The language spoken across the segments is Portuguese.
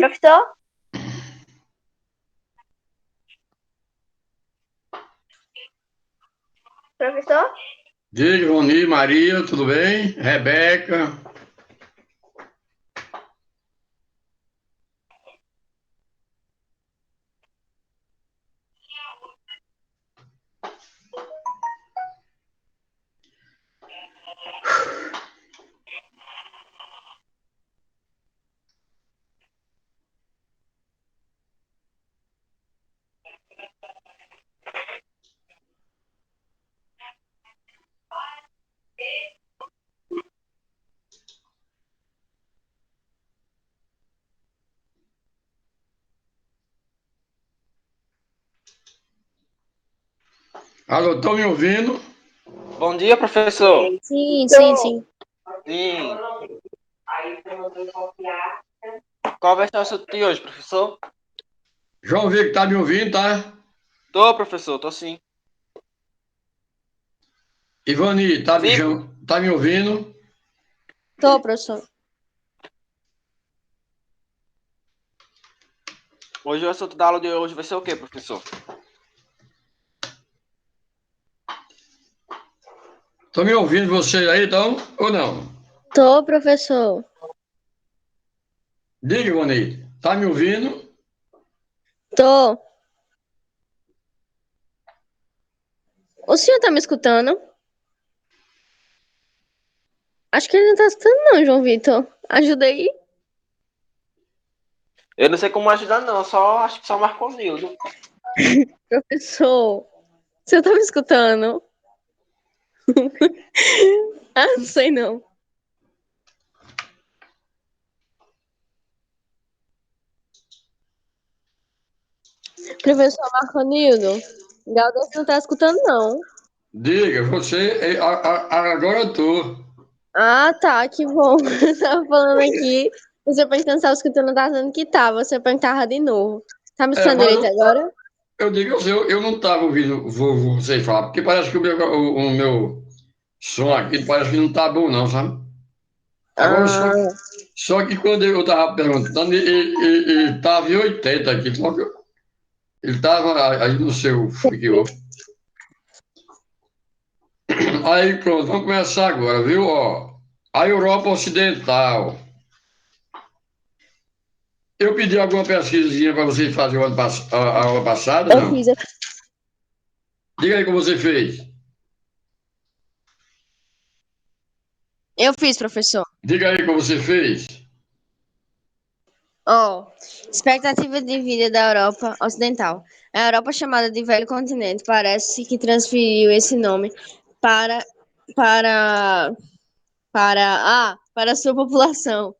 professor? Professor? Diga, Roni, Maria, tudo bem? Rebeca. Alô, estão me ouvindo? Bom dia, professor. Sim. Sim. Qual vai ser o assunto de hoje, professor? João Vitor, tá me ouvindo, tá? Tô, professor, tô sim. Ivani, Sim, tá me ouvindo? Tô, professor. hoje o assunto da aula de hoje vai ser o quê, professor? Estão me ouvindo vocês aí, então? Ou não? Tô, professor. Diga, Ivani, tá me ouvindo? Tô. O senhor tá me escutando? Acho que ele não tá escutando, não, João Vitor. Ajuda aí. Eu não sei como ajudar, não. Acho que só marcou o Nildo. Professor, o senhor tá me escutando? Ah, não sei não. Professor Marconildo, Galdês não tá escutando, não. Diga, agora eu tô. Ah, tá, que bom. Eu tava falando aqui, você perguntando se tava escutando, tá dizendo que tava. Você perguntava de novo. Tá me É, escutando mas direito agora? eu digo, eu não estava ouvindo vocês falar, porque parece que o meu som aqui parece que não tá bom, não, sabe? Agora, Ah, só que quando eu tava perguntando, ele tava em 80 aqui, só que ele tava aí no seu, foi que houve. Aí pronto, vamos começar agora, viu? Ó, a Europa Ocidental. Eu pedi alguma pesquisinha para você fazer a aula passada, eu não? fiz. Diga aí como você fez. Eu fiz, professor. Diga aí como você fez. Ó, expectativa de vida da Europa Ocidental. A Europa, chamada de Velho Continente, parece que transferiu esse nome para para para sua população,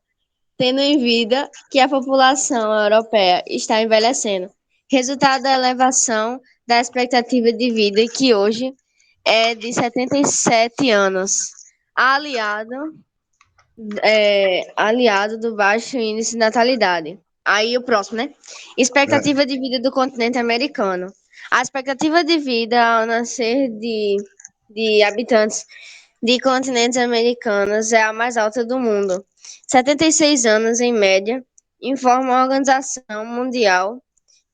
tendo em vida que a população europeia está envelhecendo. Resultado da elevação da expectativa de vida, que hoje é de 77 anos, aliado aliado do baixo índice de natalidade. Aí o próximo, né? É. Expectativa de vida do continente americano. A expectativa de vida ao nascer de habitantes de continentes americanos é a mais alta do mundo. 76 anos em média, informa a Organização Mundial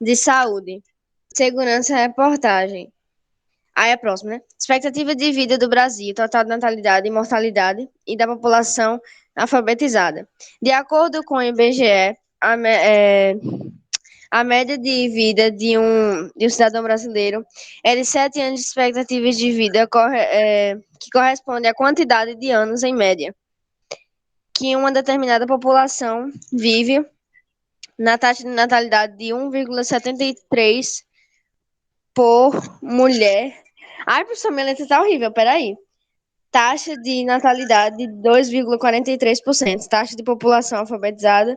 de Saúde. Segurança reportagem. Aí a próxima, né? Expectativa de vida do Brasil, total de natalidade e mortalidade e da população alfabetizada. De acordo com o IBGE, a média de vida de um cidadão brasileiro é de 7 anos de expectativas de vida, que corresponde à quantidade de anos, em média, que uma determinada população vive na taxa de natalidade de 1,73 por mulher. Ai, professor, minha letra tá horrível, peraí. Taxa de natalidade de 2,43%. Taxa de população alfabetizada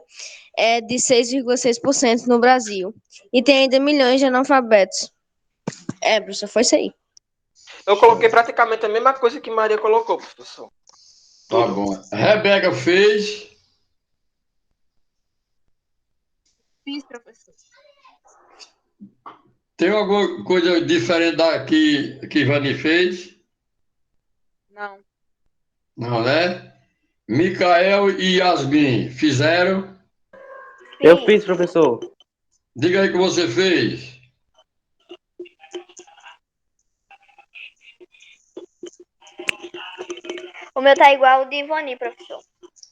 é de 6,6% no Brasil. E tem ainda milhões de analfabetos. É, professor, foi isso aí. Eu coloquei praticamente a mesma coisa que Maria colocou, professor. Tá Tudo. bom. Rebeca fez. Fiz, professor. Tem alguma coisa diferente daqui que Ivani fez? Não. Não, né? Micael e Yasmin fizeram. Eu fiz, professor. Diga aí o que você fez. O meu tá igual o de Ivani, professor.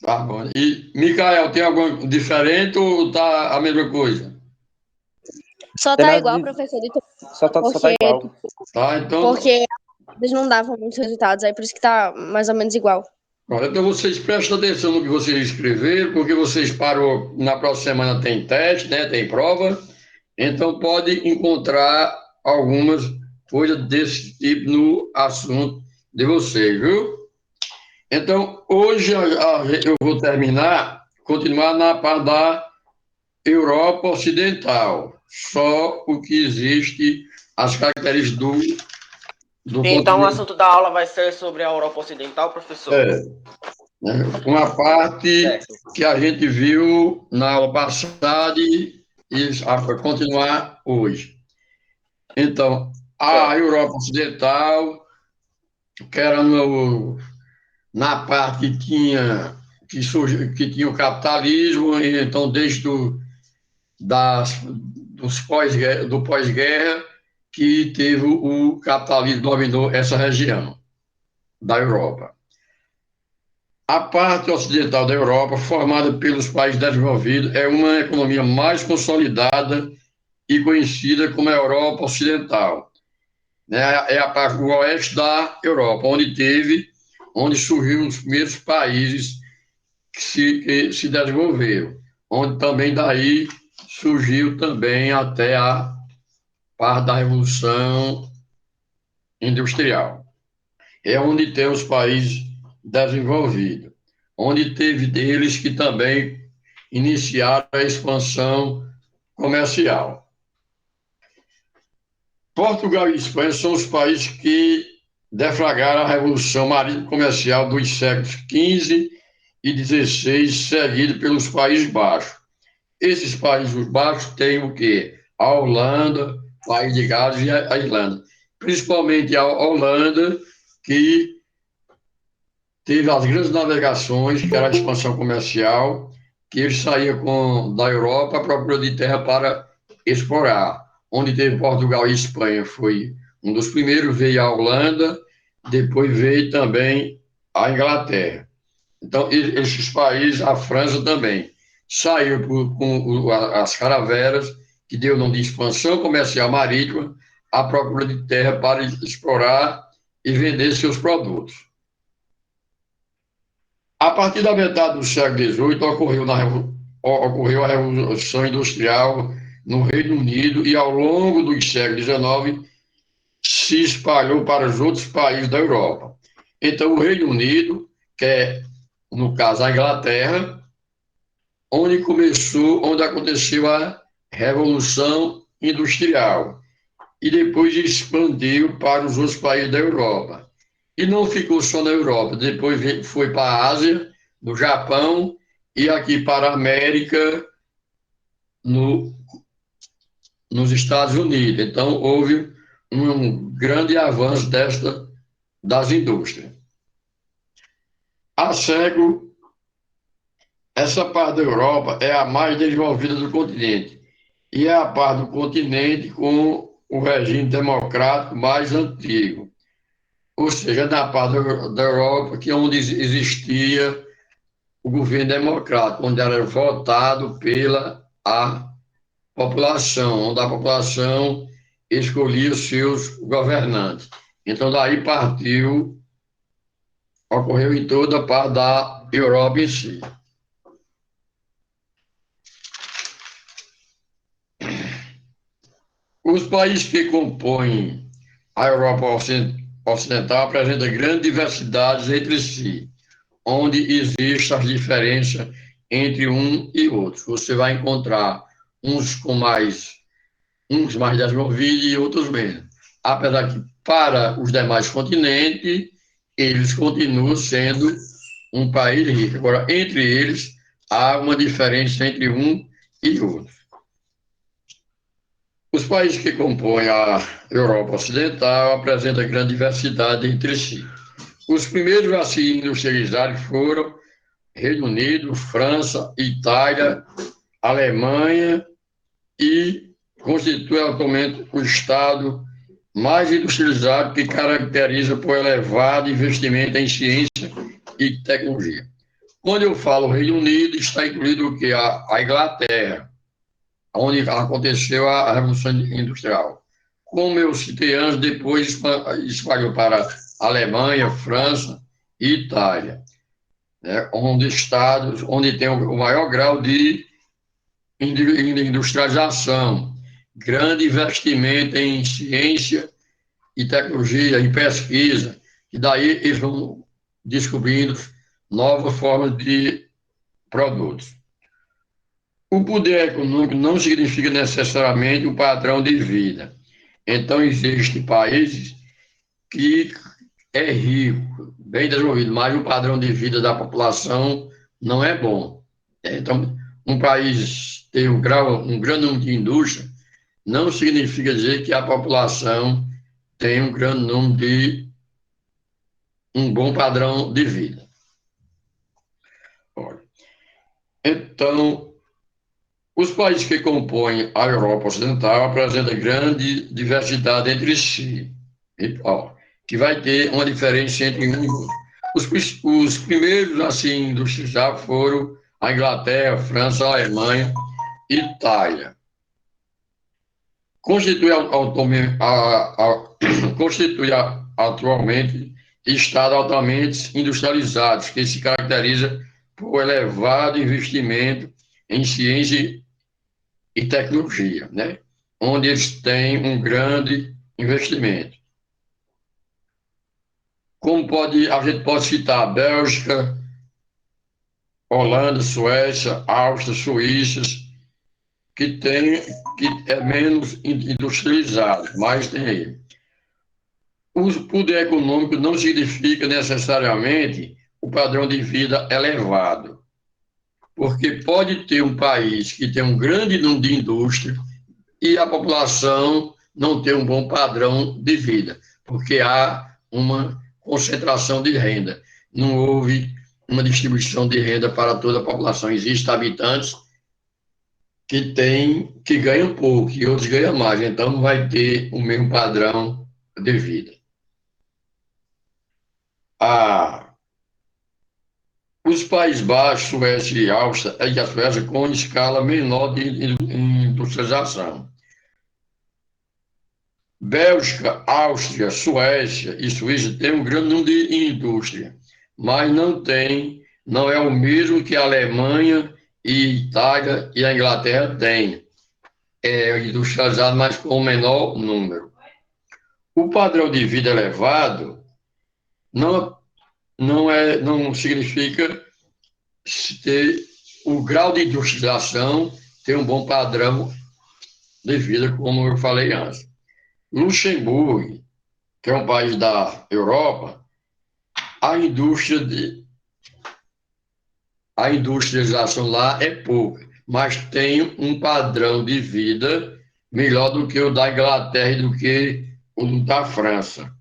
Tá bom. E, Micael, tem algum diferente ou tá a mesma coisa? Só Tem tá nada igual, de- professor, de Só tá porque, igual. Tá, então, porque eles não davam muitos resultados, aí por isso que tá mais ou menos igual. olha, então vocês prestem atenção no que vocês escreveram, porque vocês parou, na próxima semana tem teste, né? Tem prova. Então pode encontrar algumas coisas desse tipo no assunto de vocês, viu? Então, hoje eu vou continuar na parte da Europa Ocidental, só o que existe, as características do Então o continente. assunto da aula vai ser sobre a Europa Ocidental, professor? Né? Uma parte Certo. que a gente viu na aula passada e vai continuar hoje. Então, a Certo. Europa Ocidental, que era na parte que tinha o capitalismo, e então desde do pós-guerra que teve o capitalismo dominou essa região da Europa. A parte ocidental da Europa, formada pelos países desenvolvidos, é uma economia mais consolidada e conhecida como a Europa Ocidental. Né? É a parte do oeste da Europa, onde surgiram os primeiros países que se desenvolveram, onde também daí surgiu também até a parte da Revolução Industrial. É onde tem os países desenvolvidos, onde teve deles que também iniciaram a expansão comercial. Portugal e Espanha são os países que deflagraram a Revolução Marítima Comercial dos séculos XV e XVI, seguido pelos Países Baixos. Esses Países Baixos têm o quê? A Holanda, País de Gales e a Irlanda. Principalmente a Holanda, que teve as grandes navegações, que era a expansão comercial, que eles saíam da Europa à procura de terra para explorar. Onde teve Portugal e Espanha foi um dos primeiros, veio a Holanda, depois veio também a Inglaterra. Então, esses países, a França também, saiu com as caravelas, que deu o nome de expansão comercial marítima, à procura de terra para explorar e vender seus produtos. A partir da metade do século XVIII, ocorreu a Revolução Industrial no Reino Unido e, ao longo dos séculos XIX, se espalhou para os outros países da Europa. Então, o Reino Unido, que é, no caso, a Inglaterra, onde aconteceu a Revolução Industrial, e depois expandiu para os outros países da Europa. E não ficou só na Europa, depois foi para a Ásia, no Japão, e aqui para a América, nos Estados Unidos. Então, houve um grande avanço das indústrias. A século, essa parte da Europa é a mais desenvolvida do continente, e é a parte do continente com o regime democrático mais antigo. Ou seja, na parte da Europa, que é onde existia o governo democrático, onde era votado pela a população, onde a população escolhia os seus governantes. Então, daí ocorreu em toda a parte da Europa em si. Os países que compõem a Europa Ocidental apresentam grande diversidade entre si, onde existem as diferenças entre um e outro. Você vai encontrar uns mais desenvolvidos e outros menos. Apesar que, para os demais continentes, eles continuam sendo um país rico. Agora, entre eles, há uma diferença entre um e outro. Os países que compõem a Europa Ocidental apresentam grande diversidade entre si. Os primeiros a se industrializar foram Reino Unido, França, Itália, Alemanha e constitui atualmente o Estado mais industrializado que caracteriza por elevado investimento em ciência e tecnologia. Quando eu falo Reino Unido, está incluído o quê? A Inglaterra, onde aconteceu a Revolução Industrial. Como eu citei antes, depois espalhou para Alemanha, França e Itália, né? Onde tem o maior grau de industrialização, grande investimento em ciência e tecnologia, em pesquisa, e daí eles vão descobrindo novas formas de produtos. O poder econômico não significa necessariamente o padrão de vida. Então, existem países que é rico, bem desenvolvido, mas o padrão de vida da população não é bom. Então, um país tem um grande número de indústria, não significa dizer que a população tem um grande número de um bom padrão de vida. Então, os países que compõem a Europa Ocidental apresentam grande diversidade entre si, que vai ter uma diferença entre um e outro. Os primeiros assim industrializados foram a Inglaterra, França, a Alemanha e Itália. Constitui atualmente Estados altamente industrializados, que se caracteriza por elevado investimento em ciência e tecnologia, né? Onde eles têm um grande investimento. A gente pode citar Bélgica, Holanda, Suécia, Áustria, Suíça, que é menos industrializado, mas tem aí. O poder econômico não significa necessariamente o padrão de vida elevado, porque pode ter um país que tem um grande número de indústria e a população não ter um bom padrão de vida, porque há uma concentração de renda. Não houve uma distribuição de renda para toda a população. Existem habitantes que ganham pouco e outros ganham mais, então não vai ter o mesmo padrão de vida. Os Países Baixos, Suécia e Áustria, a Suécia com escala menor de industrialização. Bélgica, Áustria, Suécia e Suíça têm um grande número de indústria, mas não é o mesmo que a Alemanha e Itália e a Inglaterra têm. É industrializado, mas com menor número. O padrão de vida elevado não significa ter o grau de industrialização, ter um bom padrão de vida, como eu falei antes. Luxemburgo, que é um país da Europa, a industrialização lá é pouca, mas tem um padrão de vida melhor do que o da Inglaterra e do que o da França,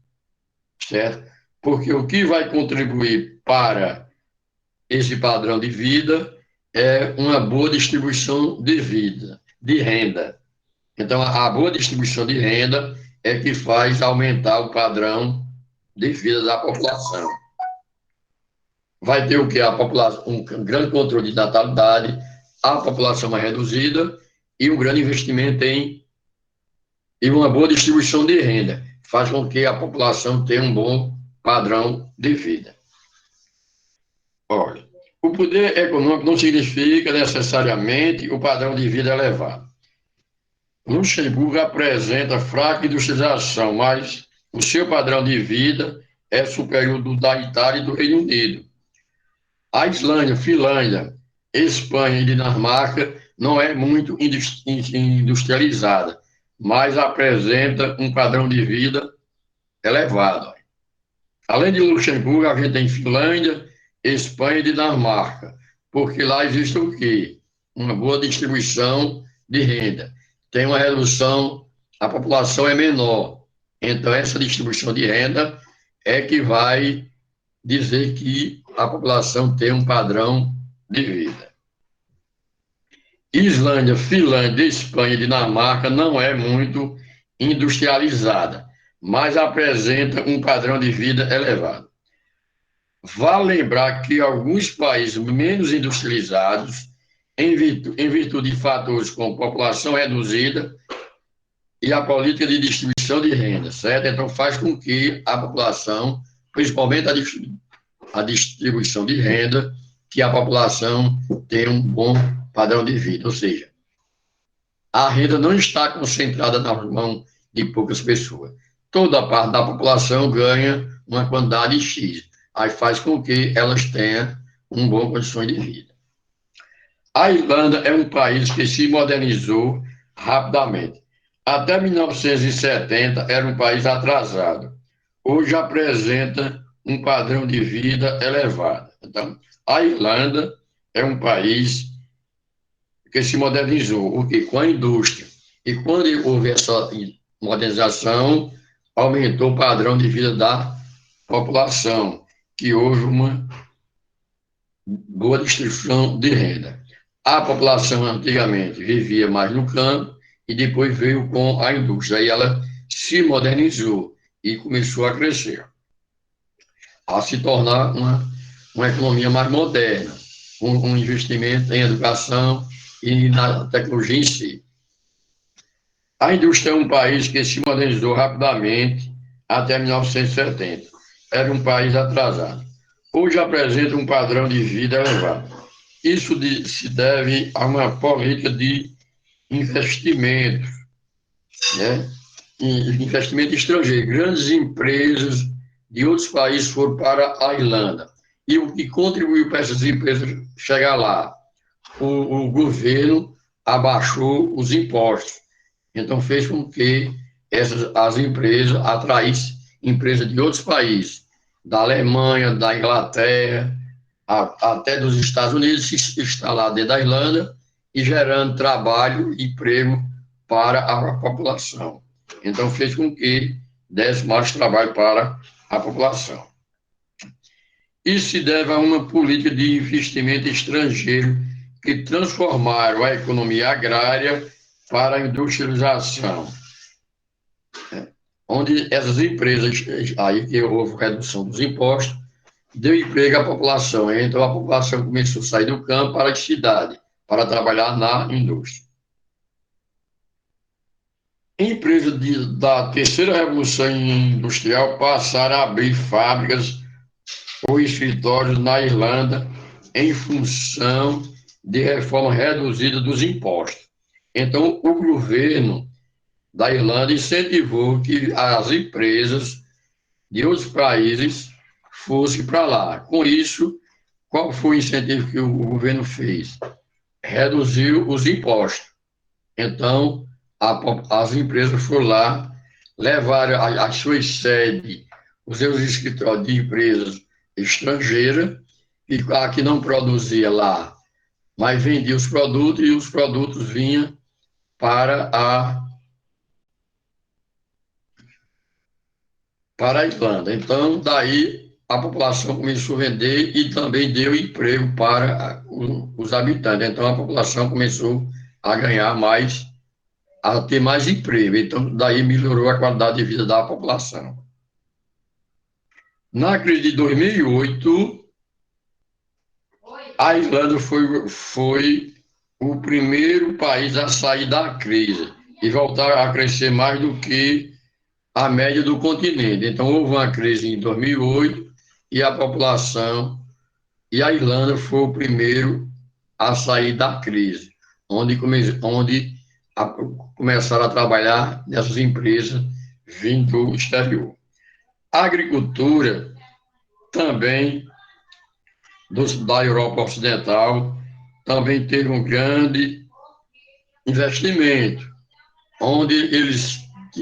certo? Porque o que vai contribuir para esse padrão de vida é uma boa distribuição de renda. Então, a boa distribuição de renda é que faz aumentar o padrão de vida da população. Vai ter o quê? A população, um grande controle de natalidade, a população mais reduzida e um grande investimento e uma boa distribuição de renda. Faz com que a população tenha um bom padrão de vida. Olha, o poder econômico não significa necessariamente o padrão de vida elevado. Luxemburgo apresenta fraca industrialização, mas o seu padrão de vida é superior ao da Itália e do Reino Unido. A Islândia, Finlândia, Espanha e Dinamarca não é muito industrializada, mas apresenta um padrão de vida elevado. Além de Luxemburgo, a gente tem Finlândia, Espanha e Dinamarca, porque lá existe o quê? Uma boa distribuição de renda. Tem uma redução, a população é menor. Então, essa distribuição de renda é que vai dizer que a população tem um padrão de vida. Islândia, Finlândia, Espanha e Dinamarca não é muito industrializada, mas apresenta um padrão de vida elevado. Vale lembrar que alguns países menos industrializados, em virtude de fatores como população reduzida e a política de distribuição de renda, certo? Então, faz com que a população, principalmente a distribuição de renda, que a população tenha um bom padrão de vida, ou seja, a renda não está concentrada na mão de poucas pessoas. Toda parte da população ganha uma quantidade X, aí faz com que elas tenham uma boa condição de vida. A Irlanda é um país que se modernizou rapidamente. Até 1970 era um país atrasado. Hoje apresenta um padrão de vida elevado. Então, a Irlanda é um país que se modernizou, o que com a indústria. E quando houve essa modernização, aumentou o padrão de vida da população, que houve uma boa distribuição de renda. A população antigamente vivia mais no campo e depois veio com a indústria. Aí ela se modernizou e começou a crescer, a se tornar uma economia mais moderna, um investimento em educação e na tecnologia em si. A indústria é um país que se modernizou rapidamente até 1970. Era um país atrasado. Hoje apresenta um padrão de vida elevado. Isso se deve a uma política de investimentos, né? Investimento estrangeiro. Grandes empresas de outros países foram para a Irlanda. E o que contribuiu para essas empresas chegar lá? O governo abaixou os impostos. Então, fez com que as empresas atraíssem empresas de outros países, da Alemanha, da Inglaterra, até dos Estados Unidos, se instalar dentro da Irlanda e gerando trabalho e emprego para a população. Então, fez com que desse mais trabalho para a população. Isso se deve a uma política de investimento estrangeiro que transformaram a economia agrária para a industrialização, onde essas empresas, aí que houve redução dos impostos, deu emprego à população. Então, a população começou a sair do campo para a cidade, para trabalhar na indústria. Empresas da terceira revolução industrial passaram a abrir fábricas ou escritórios na Irlanda em função de reforma reduzida dos impostos. Então, o governo da Irlanda incentivou que as empresas de outros países fossem para lá. Com isso, qual foi o incentivo que o governo fez? Reduziu os impostos. Então, as empresas foram lá, levaram as suas sedes, os seus escritórios de empresas estrangeiras, e a que não produzia lá, mas vendia os produtos, e os produtos vinham para a Irlanda. Então, daí a população começou a vender e também deu emprego para os habitantes. Então, a população começou a ganhar mais, a ter mais emprego. Então, daí melhorou a qualidade de vida da população. Na crise de 2008, a Irlanda foi o primeiro país a sair da crise e voltar a crescer mais do que a média do continente. Então, houve uma crise em 2008 e a população, e a Irlanda foi o primeiro a sair da crise, onde começaram a trabalhar nessas empresas vindo do exterior. A agricultura também, da Europa Ocidental, também teve um grande investimento, onde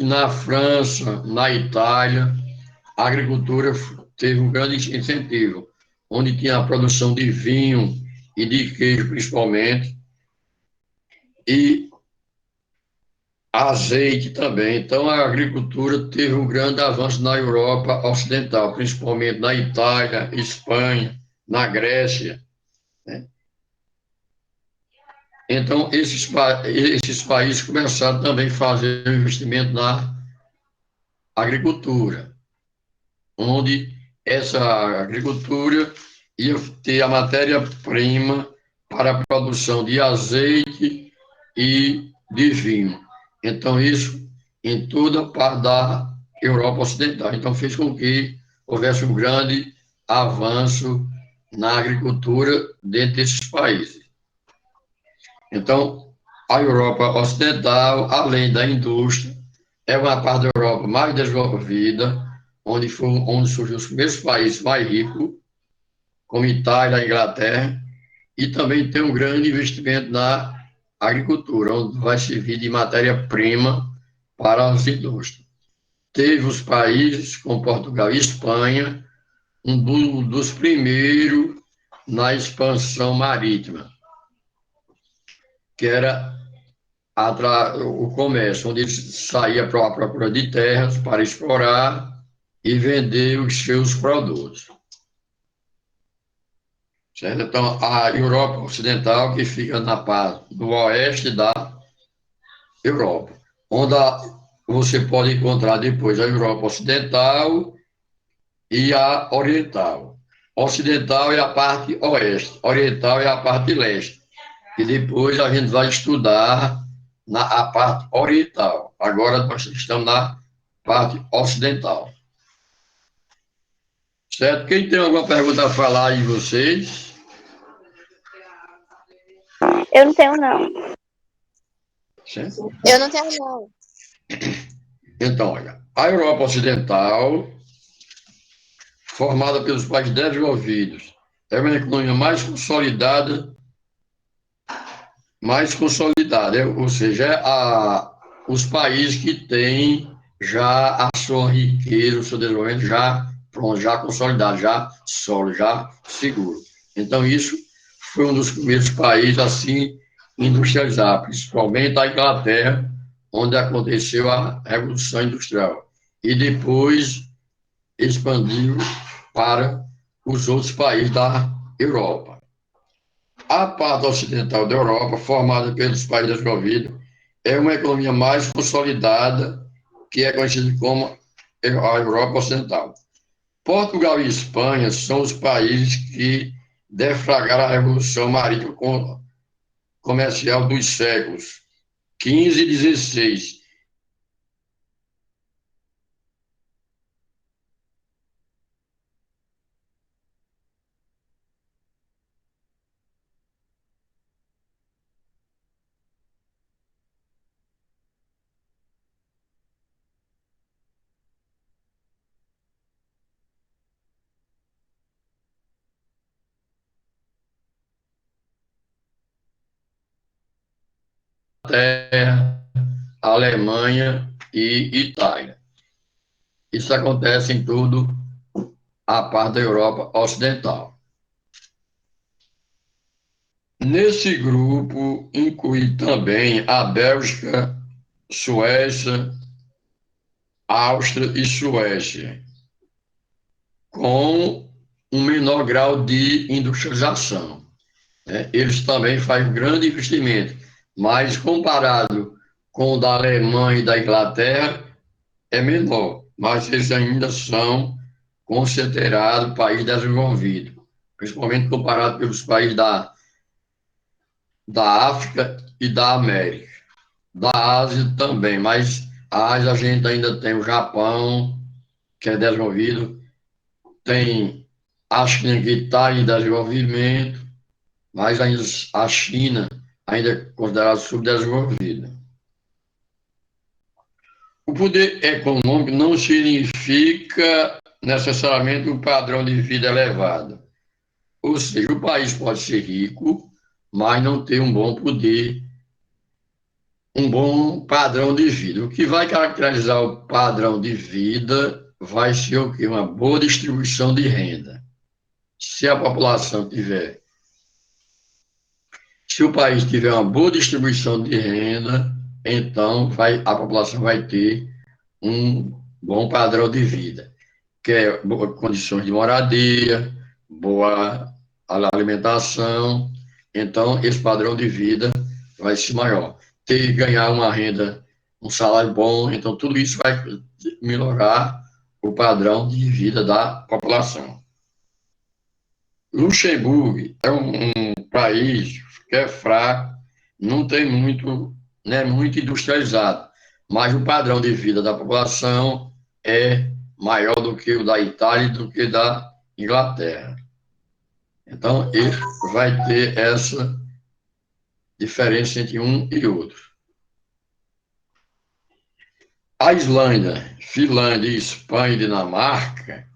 na França, na Itália, a agricultura teve um grande incentivo, onde tinha a produção de vinho e de queijo, principalmente, e azeite também. Então, a agricultura teve um grande avanço na Europa Ocidental, principalmente na Itália, Espanha, na Grécia, né? Então, esses países começaram também a fazer um investimento na agricultura, onde essa agricultura ia ter a matéria-prima para a produção de azeite e de vinho. Então, isso em toda parte da Europa Ocidental. Então, fez com que houvesse um grande avanço na agricultura dentro desses países. Então, a Europa Ocidental, além da indústria, é uma parte da Europa mais desenvolvida, onde surgiu os primeiros países mais ricos, como Itália e Inglaterra, e também tem um grande investimento na agricultura, onde vai servir de matéria-prima para as indústrias. Teve os países, como Portugal e Espanha, dos primeiros na expansão marítima, que era o comércio, onde eles saíam para a procura de terras para explorar e vender os seus produtos. Certo? Então, a Europa Ocidental, que fica na parte do oeste da Europa, onde você pode encontrar depois a Europa Ocidental e a Oriental. Ocidental é a parte oeste, Oriental é a parte leste. E depois a gente vai estudar a parte oriental. Agora nós estamos na parte ocidental. Certo? Quem tem alguma pergunta a falar aí, vocês? Eu não tenho, não. Certo? Eu não tenho, não. Então, olha, a Europa Ocidental, formada pelos países desenvolvidos, é uma economia mais consolidada, ou seja, os países que têm já a sua riqueza, o seu desenvolvimento já pronto, já consolidado, já sólido, já seguro. Então, isso foi um dos primeiros países assim industrializados, principalmente a Inglaterra, onde aconteceu a Revolução Industrial. E depois expandiu para os outros países da Europa. A parte ocidental da Europa, formada pelos países desenvolvidos, é uma economia mais consolidada, que é conhecida como a Europa Ocidental. Portugal e Espanha são os países que deflagraram a Revolução Marítima Comercial dos séculos XV e XVI. Inglaterra, Alemanha e Itália. Isso acontece em tudo a parte da Europa Ocidental. Nesse grupo inclui também a Bélgica, Suécia, Áustria e Suécia, com um menor grau de industrialização. Eles também fazem um grande investimento, mas comparado com o da Alemanha e da Inglaterra, é menor, mas eles ainda são considerados país desenvolvido, principalmente comparado pelos países da África e da América. Da Ásia também, mas a Ásia a gente ainda tem o Japão, que é desenvolvido, tem a China que está em desenvolvimento, mas ainda a China ainda é considerada subdesenvolvida. O poder econômico não significa necessariamente um padrão de vida elevado. Ou seja, o país pode ser rico, mas não ter um bom poder, um bom padrão de vida. O que vai caracterizar o padrão de vida vai ser o quê? Uma boa distribuição de renda. Se a população tiver, se o país tiver uma boa distribuição de renda, então a população vai ter um bom padrão de vida, que é boas condições de moradia, boa alimentação. Então, esse padrão de vida vai ser maior. Ganhar uma renda, um salário bom, então tudo isso vai melhorar o padrão de vida da população. Luxemburgo é um país que é fraco, não tem muito, não é muito industrializado, mas o padrão de vida da população é maior do que o da Itália e do que da Inglaterra. Então, ele vai ter essa diferença entre um e outro. A Islândia, Finlândia, Espanha e Dinamarca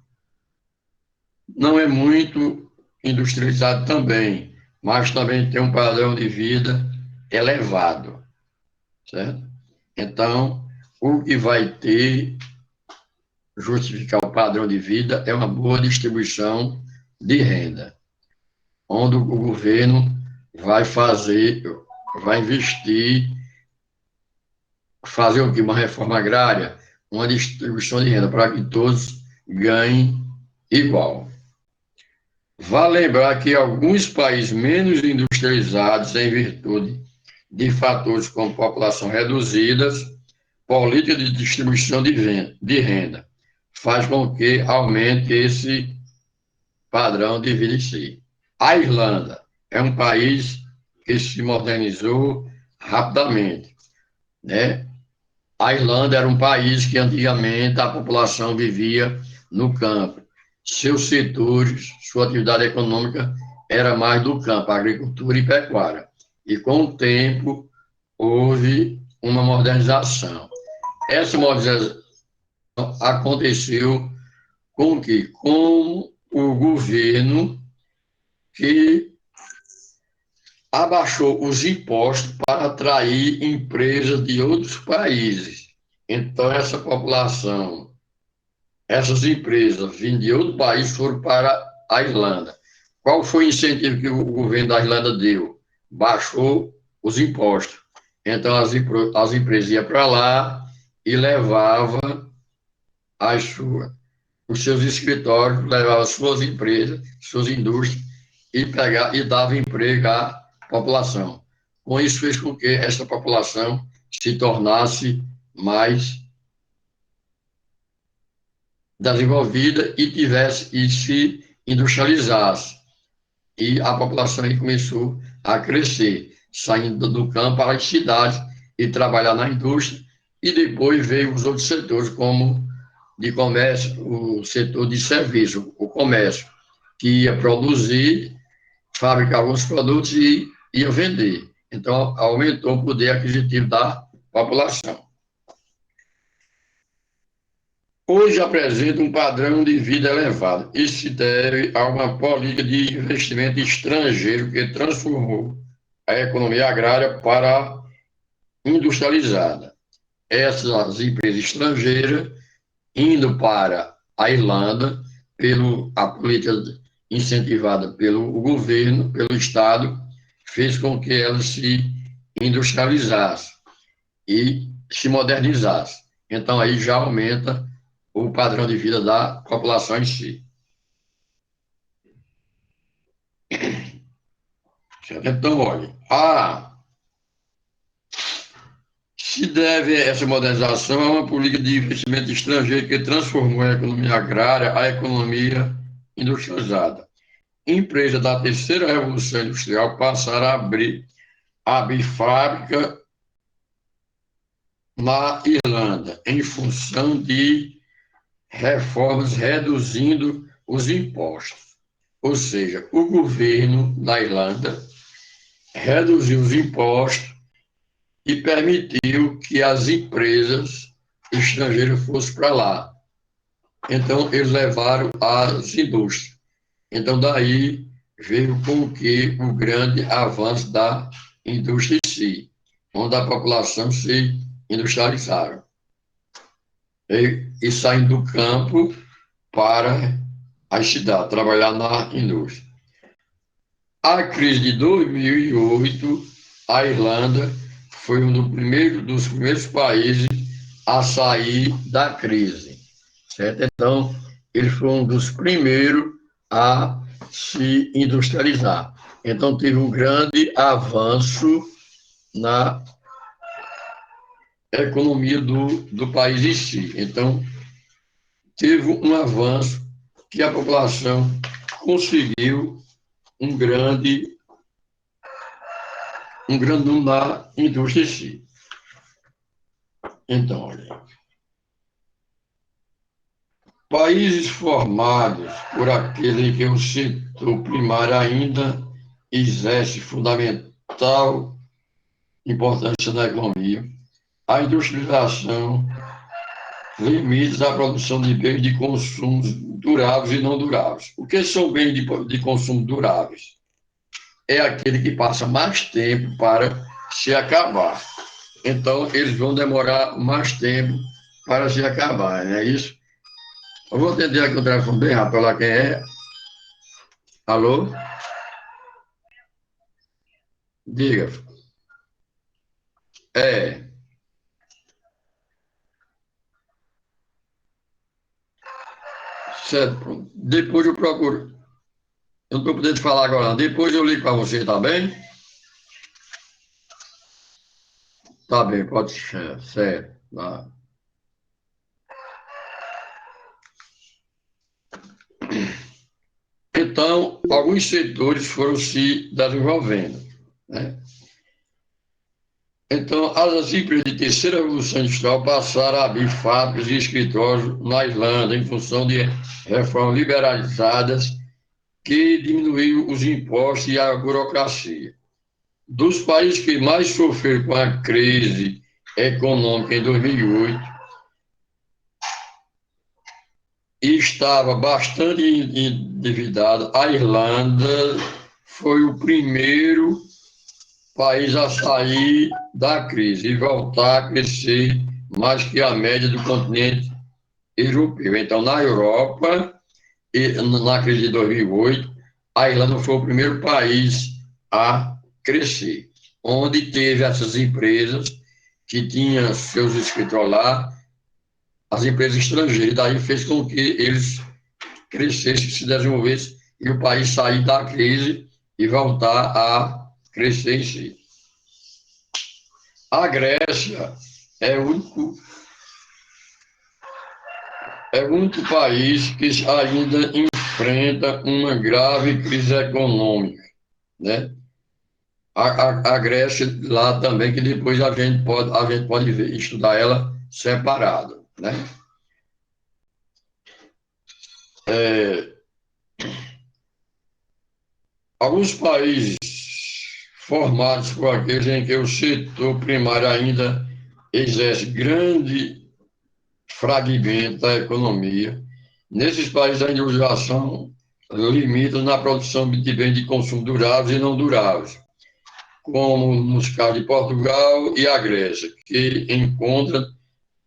não é muito industrializado também, mas também tem um padrão de vida elevado, certo? Então, o que vai ter, justificar o padrão de vida é uma boa distribuição de renda, onde o governo vai investir, fazer o que? Uma reforma agrária, uma distribuição de renda para que todos ganhem igual. Vale lembrar que alguns países menos industrializados, em virtude de fatores como população reduzidas, política de distribuição de renda, faz com que aumente esse padrão de vida em si. A Irlanda é um país que se modernizou rapidamente, né? A Irlanda era um país que antigamente a população vivia no campo. Seus setores, sua atividade econômica era mais do campo, agricultura e pecuária. E com o tempo houve uma modernização. Essa modernização aconteceu com que? Com o governo que abaixou os impostos para atrair empresas de outros países. Então, essa população, essas empresas vindo de outro país foram para a Irlanda. Qual foi o incentivo que o governo da Irlanda deu? Baixou os impostos. Então, as empresas iam para lá e levavam os seus escritórios, levavam suas empresas, suas indústrias e dava emprego à população. Com isso, fez com que essa população se tornasse mais desenvolvida e se industrializasse. E a população aí começou a crescer, saindo do campo para as cidades e trabalhar na indústria, e depois veio os outros setores, como de comércio, o setor de serviço, o comércio, que ia produzir, fabricar alguns produtos e ia vender. Então, aumentou o poder aquisitivo da população. Hoje apresenta um padrão de vida elevado. Isso se deve a uma política de investimento estrangeiro que transformou a economia agrária para industrializada. Essas empresas estrangeiras indo para a Irlanda, a política incentivada pelo governo, pelo Estado, fez com que ela se industrializasse e se modernizasse. Então, aí já aumenta o padrão de vida da população em si. Então, olha, se deve essa modernização a uma política de investimento estrangeiro que transformou a economia agrária a economia industrializada. Empresas da terceira revolução industrial passaram a abrir fábrica na Irlanda, em função de reformas reduzindo os impostos. Ou seja, o governo da Irlanda reduziu os impostos e permitiu que as empresas estrangeiras fossem para lá. Então, eles levaram as indústrias. Então, daí veio com que o grande avanço da indústria em si, onde a população se industrializaram. E saindo do campo para a cidade, trabalhar na indústria. A crise de 2008, a Irlanda foi um dos primeiros países a sair da crise, certo? Então, ele foi um dos primeiros a se industrializar. Então, teve um grande avanço na economia do país em si. Então, teve um avanço que a população conseguiu um grande número na indústria em si. Então, olha, países formados por aquele em que o setor primário ainda exerce fundamental importância na economia, a industrialização limites à produção de bens de consumo duráveis e não duráveis. O que são bens de consumo duráveis? É aquele que passa mais tempo para se acabar. Então, eles vão demorar mais tempo para se acabar, não é isso? Eu vou atender aqui o telefone bem rápido. Olá, quem é? Alô? Diga. É. Certo. Depois eu procuro. Eu não estou podendo falar agora, não. Depois eu ligo para você, tá bem? Tá bem, pode ser. Certo. Tá. Então, alguns setores foram se desenvolvendo, né? Então, as empresas de terceira revolução industrial passaram a abrir fábricas e escritórios na Irlanda em função de reformas liberalizadas que diminuíram os impostos e a burocracia. Dos países que mais sofreram com a crise econômica em 2008, e estava bastante endividado, a Irlanda foi o primeiro país a sair da crise e voltar a crescer mais que a média do continente europeu. Então, na Europa, na crise de 2008, a Irlanda foi o primeiro país a crescer, onde teve essas empresas que tinham seus escritórios lá, as empresas estrangeiras, e daí fez com que eles crescessem, se desenvolvessem, e o país sair da crise e voltar a crescer em si. A Grécia é o único país que ainda enfrenta uma grave crise econômica, né? A Grécia lá também, que depois a gente pode ver, estudar ela separado, né? Alguns países formados por aqueles em que o setor primário ainda exerce grande fragmento da economia. Nesses países, a industrialização limita na produção de bens de consumo duráveis e não duráveis, como nos casos de Portugal e a Grécia, que encontra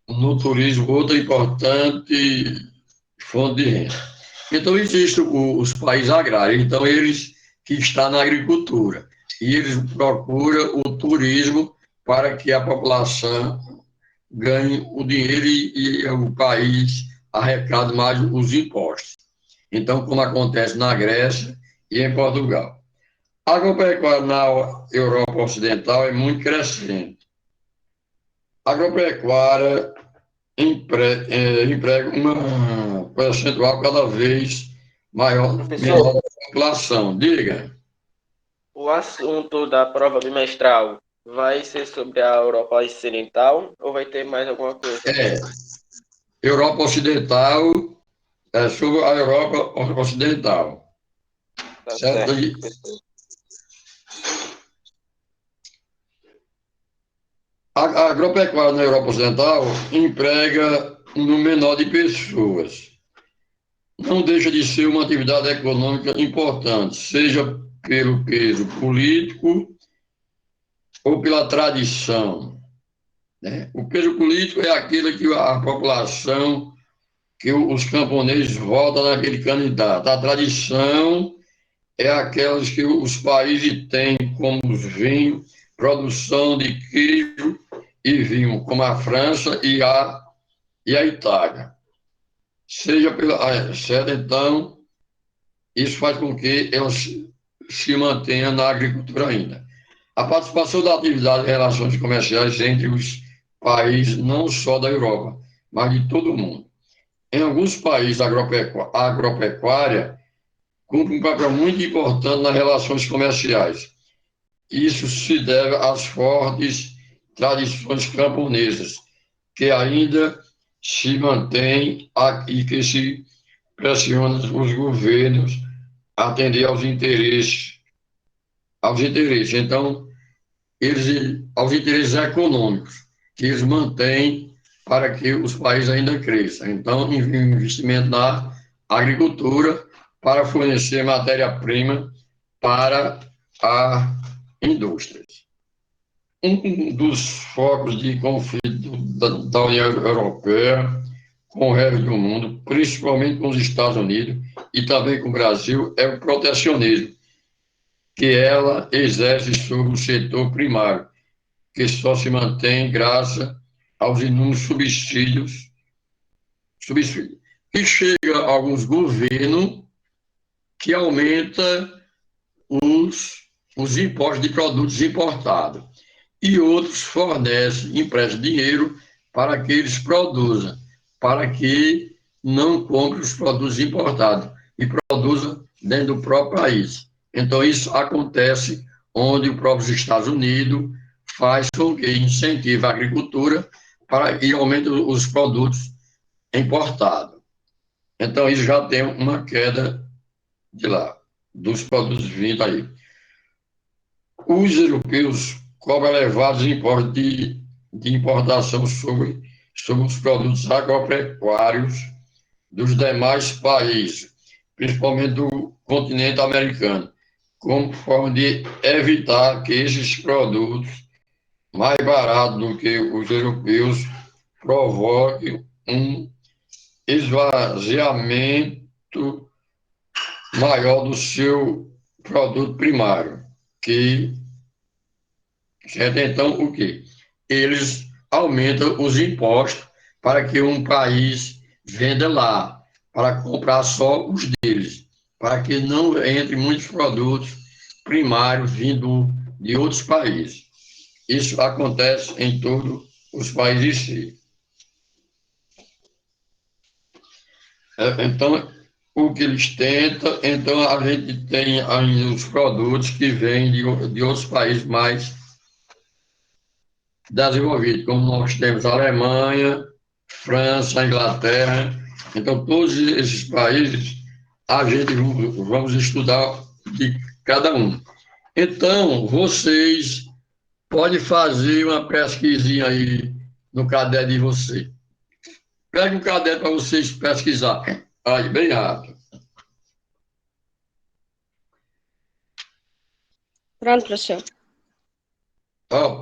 no turismo outra importante fonte de renda. Então, existem os países agrários, então eles que estão na agricultura, e eles procuram o turismo para que a população ganhe o dinheiro e o país arrecade mais os impostos. Então, como acontece na Grécia e em Portugal. A agropecuária na Europa Ocidental é muito crescente. A agropecuária emprega uma percentual cada vez maior da população. Diga. O assunto da prova bimestral vai ser sobre a Europa Ocidental ou vai ter mais alguma coisa? Europa Ocidental é sobre a Europa Ocidental. Tá Certo? certo. A agropecuária na Europa Ocidental emprega um número menor de pessoas. Não deixa de ser uma atividade econômica importante, seja pelo peso político ou pela tradição, né? O peso político é aquele que a população, que os camponeses votam naquele candidato. A tradição é aquelas que os países têm, como os vinhos, produção de queijo e vinho, como a França e a Itália. Seja pela. Certo? Então, isso faz com que elas se mantenham na agricultura ainda. A participação da atividade em relações comerciais entre os países não só da Europa, mas de todo o mundo. Em alguns países, a agropecuária cumpre um papel muito importante nas relações comerciais. Isso se deve às fortes tradições camponesas, que ainda se mantêm e que se pressionam os governos a atender aos interesses. Então, aos interesses econômicos, que eles mantêm para que os países ainda cresçam. Então, investimento na agricultura para fornecer matéria-prima para a indústria. Um dos focos de conflito da União Europeia com o resto do mundo, principalmente com os Estados Unidos e também com o Brasil, é o protecionismo, que ela exerce sobre o setor primário, que só se mantém graças aos inúmeros subsídios, que chega a alguns governos que aumenta os impostos de produtos importados e outros fornecem, emprestam dinheiro para que eles produzam, para que não comprem os produtos importados e produzam dentro do próprio país. Então, isso acontece onde o próprio Estados Unidos faz com que incentive a agricultura e aumente os produtos importados. Então, isso já tem uma queda de lá, dos produtos vindo aí. Os europeus cobram elevados impostos de importação sobre os produtos agropecuários dos demais países, principalmente do continente americano, como forma de evitar que esses produtos mais baratos do que os europeus provoquem um esvaziamento maior do seu produto primário, que então o quê? Eles aumentam os impostos para que um país venda lá, para comprar só os deles, para que não entre muitos produtos primários vindo de outros países. Isso acontece em todos os países. Então, o que eles tentam, então a gente tem ainda os produtos que vêm de outros países mais desenvolvidos, como nós temos a Alemanha, França, Inglaterra. Então, todos esses países, a gente vamos estudar de cada um. Então, vocês podem fazer uma pesquisinha aí no caderno de vocês. Pega um caderno para vocês pesquisar. Aí, bem rápido. Pronto, professor.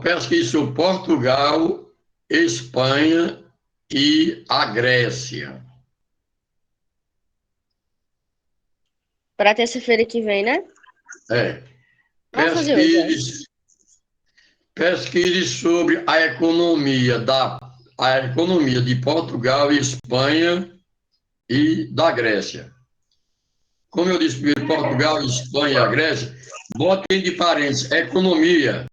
Pesquise sobre Portugal, Espanha e a Grécia. Para terça-feira que vem, né? Vamos fazer hoje. Pesquise sobre a economia de Portugal, Espanha e da Grécia. Como eu disse primeiro, Portugal, Espanha e a Grécia, botem de parênteses, economia.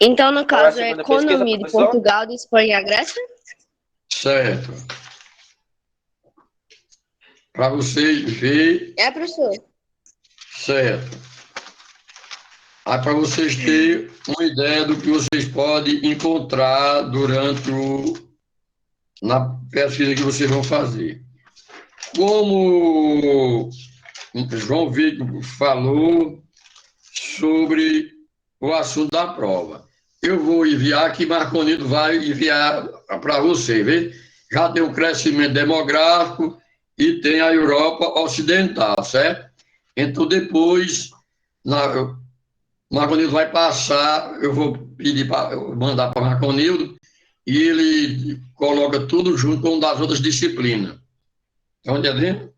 Então, no caso, é economia de Portugal, de Espanha e a Grécia? Certo. Para vocês verem. É, professor. Certo. Aí, para vocês terem uma ideia do que vocês podem encontrar durante na pesquisa que vocês vão fazer. Como João Vitor falou sobre o assunto da prova, eu vou enviar que Marconito vai enviar para você, vê? Já tem o crescimento demográfico e tem a Europa Ocidental, certo? Então, depois, Marconildo vai passar, eu vou pedir para mandar para Marconildo, e ele coloca tudo junto com das outras disciplinas. Estão entendendo?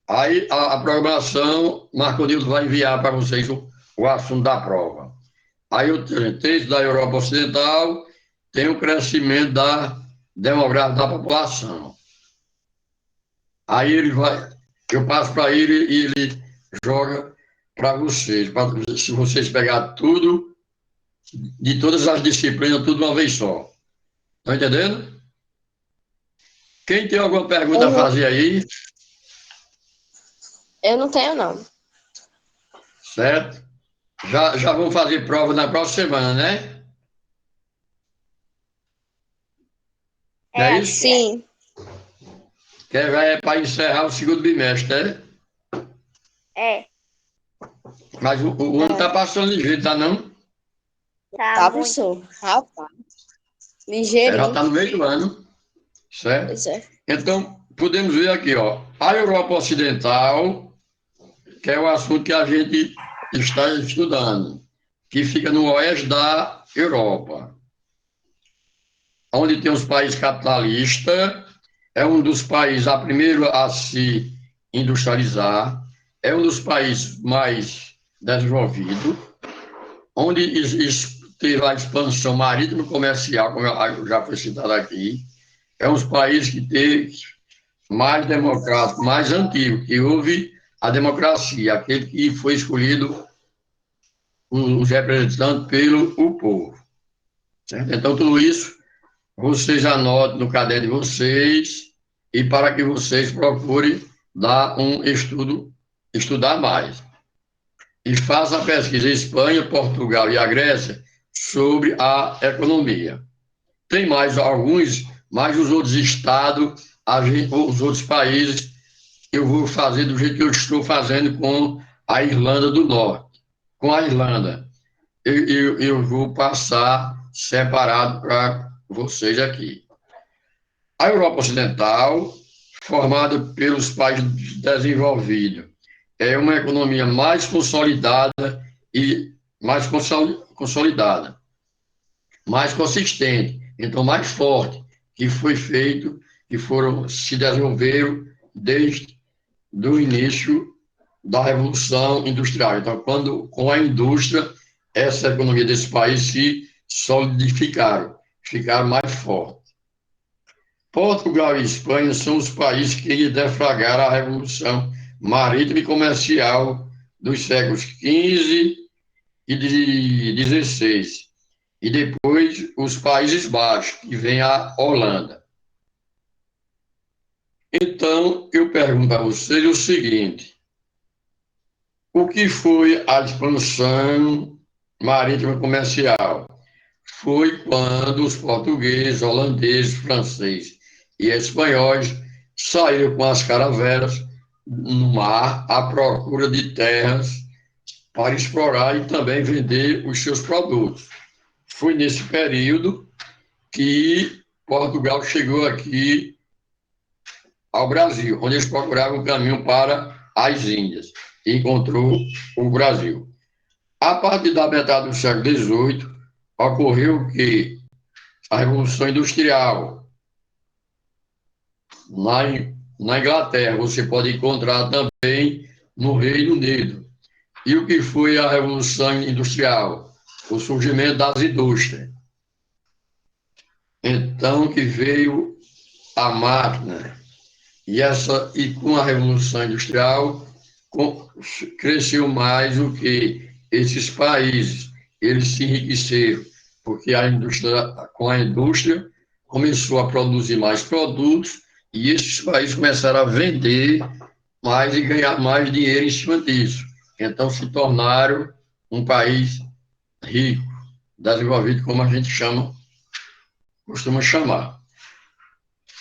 Aí a programação, Marconildo vai enviar para vocês o assunto da prova. Aí o texto da Europa Ocidental tem o crescimento demográfico da população. Aí ele vai, Eu passo para ele e ele joga para vocês, se vocês pegar tudo, de todas as disciplinas, tudo de uma vez só. Estão entendendo? Quem tem alguma pergunta a fazer aí, Eu não tenho, não. certo? Já vão fazer prova na próxima semana, né? Não é isso? Sim. Que é para encerrar o segundo bimestre, né? É. Mas o ano está passando ligeiro, tá não? Tá, Muito. professor. Rapaz. Já Ligeirinho. está no meio do ano, certo? Pois é. Então, podemos ver aqui, ó, a Europa Ocidental, que é o assunto que a gente está estudando, que fica no oeste da Europa, onde tem os países capitalistas, é um dos países, a primeiro a se industrializar, é um dos países mais desenvolvidos, onde teve a expansão marítima e comercial, como já foi citado aqui, é um dos países que teve mais democrático, mais antigo, que houve a democracia, aquele que foi escolhido os representantes pelo o povo. Certo? Então, tudo isso vocês anotem no caderno de vocês e para que vocês procurem dar um estudo, estudar mais. E faça a pesquisa em Espanha, Portugal e a Grécia sobre a economia. Tem mais alguns, mas os outros estados, os outros países, eu vou fazer do jeito que eu estou fazendo com a Irlanda do Norte. Com a Irlanda, eu vou passar separado para vocês aqui. A Europa Ocidental, formada pelos países desenvolvidos, é uma economia mais consolidada e mais consolidada, mais consistente, então mais forte, que foi feito, se desenvolveram desde o início da Revolução Industrial. Então, com a indústria, essa economia desse país se solidificaram, ficaram mais fortes. Portugal e Espanha são os países que deflagraram a Revolução Marítima e Comercial dos séculos XV e XVI. E depois os Países Baixos, que vem a Holanda. Então, eu pergunto a vocês o seguinte: o que foi a expansão marítima comercial? Foi quando os portugueses, holandeses, franceses e espanhóis saíram com as caravelas no mar à procura de terras para explorar e também vender os seus produtos. Foi nesse período que Portugal chegou aqui ao Brasil, onde eles procuravam o caminho para as Índias e encontrou o Brasil. A partir da metade do século XVIII, ocorreu que a Revolução Industrial na Inglaterra, você pode encontrar também no Reino Unido. E o que foi a Revolução Industrial? O surgimento das indústrias. Então que veio a máquina. E com a Revolução Industrial cresceu mais o que esses países, eles se enriqueceram, porque com a indústria começou a produzir mais produtos e esses países começaram a vender mais e ganhar mais dinheiro em cima disso. Então se tornaram um país rico, desenvolvido, como a gente costuma chamar.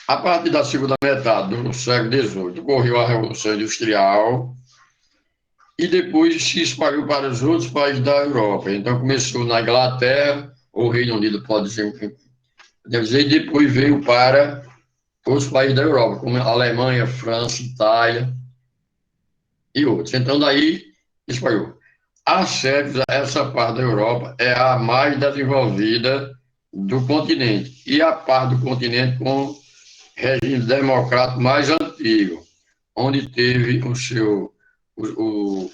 A partir da segunda metade do século XVIII, ocorreu a Revolução Industrial e depois se espalhou para os outros países da Europa. Então, começou na Inglaterra, ou Reino Unido, pode dizer, e depois veio para os países da Europa, como Alemanha, França, Itália e outros. Então, daí espalhou. Há séculos, essa parte da Europa é a mais desenvolvida do continente, e a parte do continente com regime democrático mais antigo, onde teve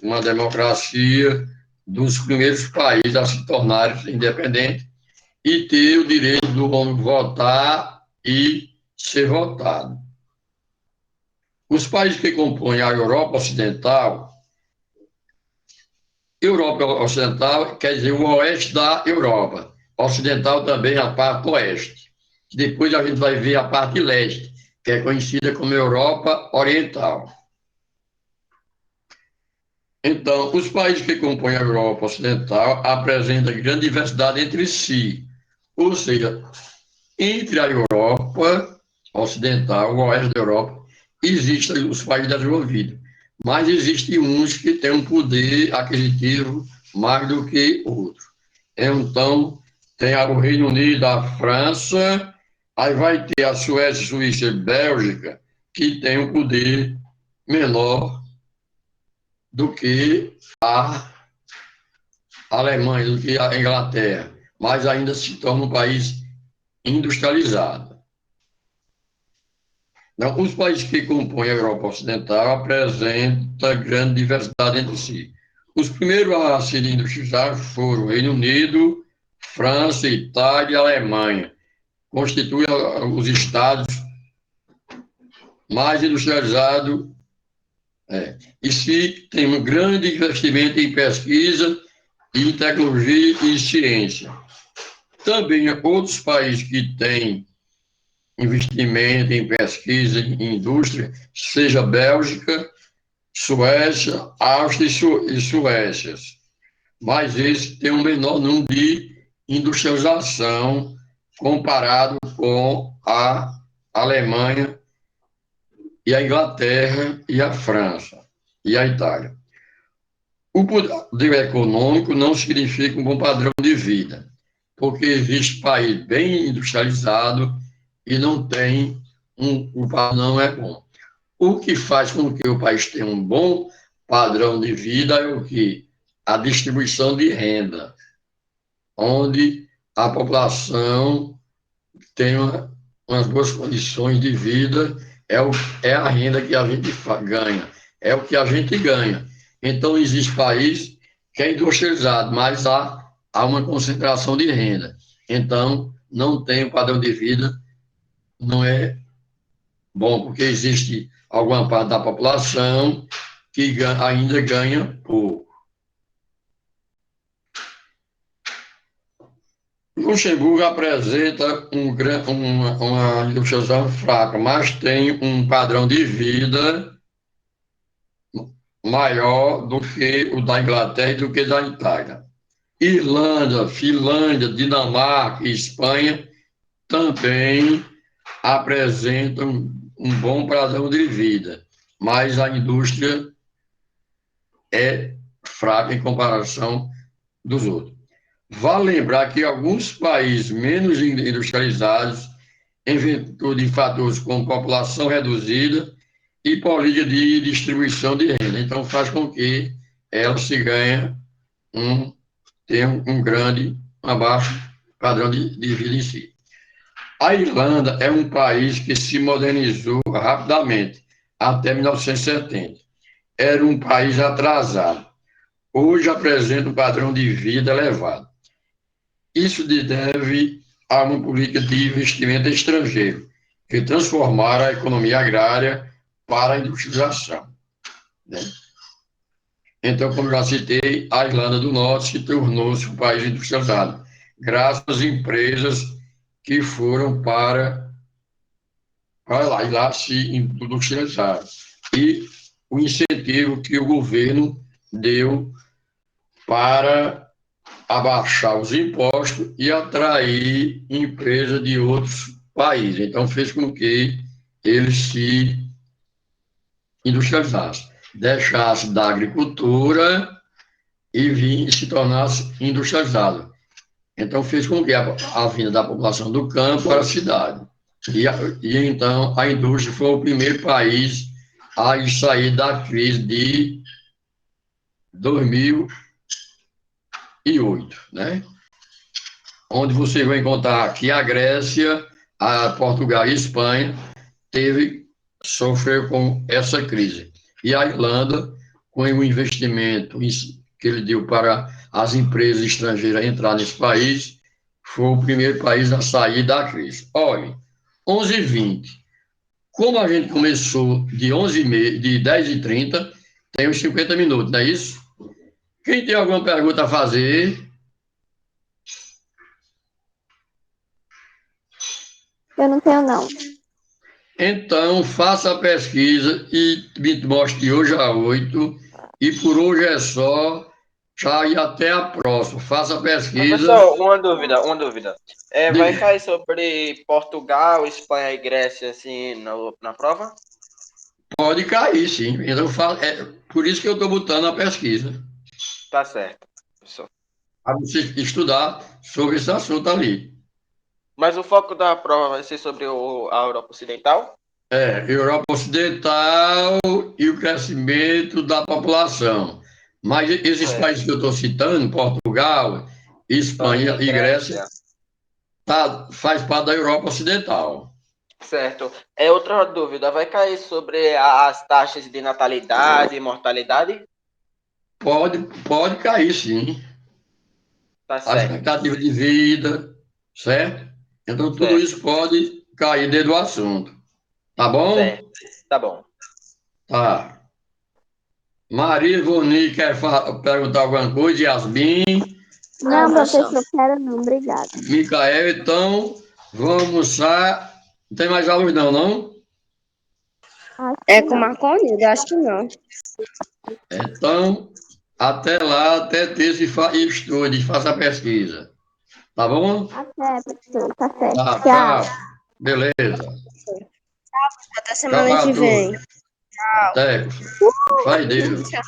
uma democracia dos primeiros países a se tornarem independentes e ter o direito do homem votar e ser votado. Os países que compõem a Europa Ocidental quer dizer o oeste da Europa. Ocidental também a parte oeste. Depois a gente vai ver a parte leste, que é conhecida como Europa Oriental. Então, os países que compõem a Europa Ocidental apresentam grande diversidade entre si. Ou seja, entre a Europa Ocidental, o oeste da Europa, existem os países desenvolvidos. Mas existem uns que têm um poder aquisitivo mais do que outros. Então, tem o Reino Unido, a França, aí vai ter a Suécia, Suíça e Bélgica, que tem um poder menor do que a Alemanha, do que a Inglaterra, mas ainda se torna um país industrializado. Então, os países que compõem a Europa Ocidental apresentam grande diversidade entre si. Os primeiros a serem industrializados foram o Reino Unido, França, Itália e Alemanha. Constituem os estados mais industrializados. E se tem um grande investimento em pesquisa, em tecnologia e ciência. Também outros países que têm investimento em pesquisa, em indústria, seja Bélgica, Suécia, Áustria e Suécia. Mas esse tem um menor número de industrialização comparado com a Alemanha e a Inglaterra e a França e a Itália. O poder econômico não significa um bom padrão de vida, porque existe país bem industrializado e não tem o padrão não é bom. O que faz com que o país tenha um bom padrão de vida é o que? A distribuição de renda, onde a população tem umas boas condições de vida, é a renda que a gente ganha, é o que a gente ganha. Então, existe país que é industrializado, mas há uma concentração de renda. Então, não tem um padrão de vida, não é bom, porque existe alguma parte da população que ainda ganha pouco. Luxemburgo apresenta uma industrialização fraca, mas tem um padrão de vida maior do que o da Inglaterra e do que da Itália. Irlanda, Finlândia, Dinamarca e Espanha também apresentam um bom padrão de vida, mas a indústria é fraca em comparação dos outros. Vale lembrar que alguns países menos industrializados, em virtude de fatores como população reduzida e política de distribuição de renda, então faz com que ela se ganhe tenha um baixo padrão de vida em si. A Irlanda é um país que se modernizou rapidamente, até 1970. Era um país atrasado. Hoje apresenta um padrão de vida elevado. Isso deve a uma política de investimento estrangeiro, que transformaram a economia agrária para a industrialização. Né? Então, como já citei, a Irlanda do Norte se tornou-se um país industrializado, graças às empresas que foram para lá e lá se industrializaram. E o incentivo que o governo deu para abaixar os impostos e atrair empresas de outros países. Então, fez com que eles se industrializassem, deixassem da agricultura e se tornassem industrializados. Então, fez com que a vinda da população do campo para a cidade. E então, a indústria foi o primeiro país a sair da crise de 2008, né? Onde você vai encontrar que a Grécia, a Portugal e a Espanha sofreu com essa crise. E a Irlanda, com o investimento que ele deu para as empresas estrangeiras entrar nesse país, foi o primeiro país a sair da crise. Olha, 11h20. Como a gente começou de 11h30, de 10h30, tem uns 50 minutos, não é isso? Quem tem alguma pergunta a fazer? Eu não tenho, não. Então, faça a pesquisa e me mostre hoje às 8. E por hoje é só. Tchau e até a próxima. Faça a pesquisa. Professor, uma dúvida. Vai Diga. cair sobre Portugal, Espanha e Grécia, assim, na prova? Pode cair, sim. Então, é por isso que eu estou botando a pesquisa. Tá certo, professor. Para você estudar sobre esse assunto ali. Mas o foco da prova vai ser sobre a Europa Ocidental? Europa Ocidental e o crescimento da população. Mas esses Certo. países que eu estou citando, Portugal, Espanha e Grécia, faz parte da Europa Ocidental. Certo. Outra dúvida, vai cair sobre as taxas de natalidade e mortalidade? Pode cair, sim. Tá A certo, expectativa de vida, certo? Então, tudo certo, isso pode cair dentro do assunto. Tá bom? certo. Tá bom. Tá. Maria Ivone quer perguntar alguma coisa? Yasmin, Não, professor. professor, quero não. Obrigada. Micael, então, vamos almoçar. Não tem mais aula não, não? Acho É que com não. Marconildo? Acho que não. Então, até lá, até terça e estude, faça a pesquisa. Tá bom? Até, professor. Tá certo. Tá, Tchau. tchau. Beleza. Até Tchau semana para que todos. vem. Até. Vai Deus. Tchau.